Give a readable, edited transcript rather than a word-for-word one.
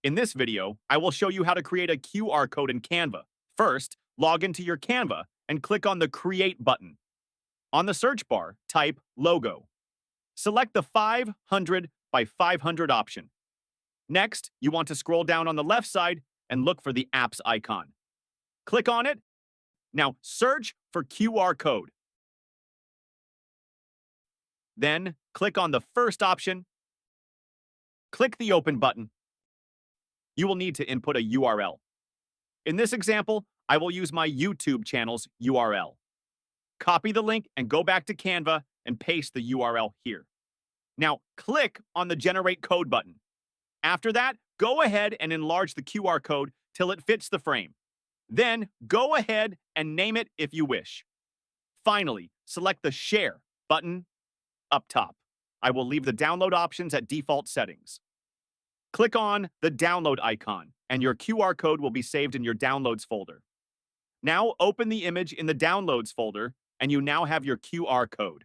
In this video, I will show you how to create a QR code in Canva. First, log into your Canva and click on the Create button. On the search bar, type Logo. Select the 500 by 500 option. Next, you want to scroll down on the left side and look for the Apps icon. Click on it. Now search for QR code. Then, click on the first option. Click the Open button. You will need to input a URL. In this example, I will use my YouTube channel's URL. Copy the link and go back to Canva and paste the URL here. Now, click on the Generate Code button. After that, go ahead and enlarge the QR code till it fits the frame. Then, go ahead and name it if you wish. Finally, select the Share button up top. I will leave the download options at default settings. Click on the download icon, and your QR code will be saved in your Downloads folder. Now open the image in the Downloads folder, and you now have your QR code.